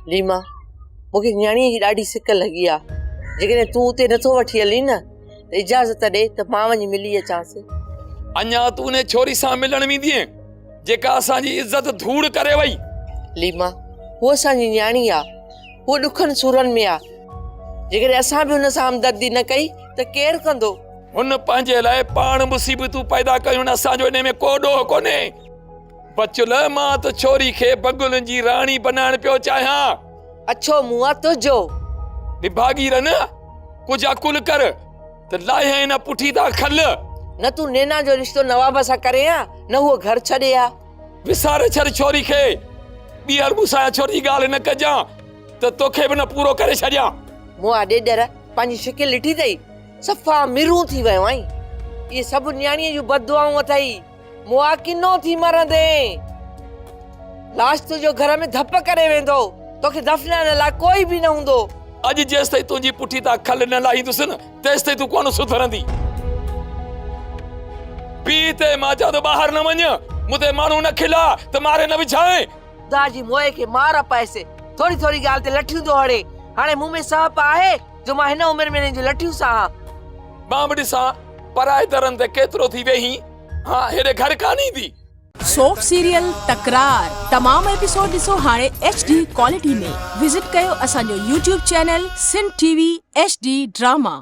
लीमा मूंखे न्याणीअ जी ॾाढी सिक लॻी आहे। जेकॾहिं तूं उते नथो वठी हली न त इजाज़त ॾे त मां वञी मिली अचांसि। अञा तूं ने छोरी सां मिलण वेंदीअ जेका असांजी इज्जत धूड़ करे वई। लीमा हूअ असांजी न्याणी आहे, हूअ ॾुखनि सूरनि में आहे। जेकॾहिं असां बि हुन सां हमदर्दी न कई त केरु कंदो? हुन पंहिंजे लाइ पाण मुसीबतूं पैदा कयूं, असांजो इन में को ॾोह कोन्हे। बचल मां त छोरी खे बगुलनि जी राणी बनाइण पियो चाहियां। अच्छो मुंहुं आहे तुंहिंजो। विभागीर न कुझु अकुल कर त लाहे हिन पुठी था खल। न तूं नैना जो रिश्तो नवाब सां करे आ न हुओ घर छॾे आ। विसारे छॾ छोरी खे। ॿीहर मूंसां छोरी जी ॻाल्हि न कजां त तोखे बि न पूरो करे छॾियां। मुआ ॾेॾर पंहिंजी शिकिल ॾिठी अथई, सफ़ा मिरूं थी वियो आहीं। इहे सभु न्याणीअ जूं बददुआऊं अथई। मुआ किनो थी मरंदे, लाश तुंहिंजो घर में धप करे वेंदो, तोखे दफ़नाइण लाइ कोई बि न हूंदो। अॼु जेसि ताईं तुंहिंजी पुठी तां खल न लाहींदुसि न तेसि ताईं तूं कोन सुधरंदी। पी ते मां चवां थो ॿाहिरि न वञ, मूंते माण्हू न खिला त मारे न विछाए। ख़ुदा जी मोए खे मार पाएसे, थोरी थोरी ॻाल्हि ते लठियूं थो हणे। हाणे मूं में सहप आहे जो मां हिन उमिरि में हिन जूं लठियूं साहां। मां बि ॾिसां पराए दरनि ते केतिरो थी वेही। हाँ हेॾे घर कान ईंदी। सोप सीरियल तकरार तमाम एपिसोड ॾिसो हाणे HD क्वालिटी में। विजिट कयो असांजो YouTube channel Sindh TV HD drama.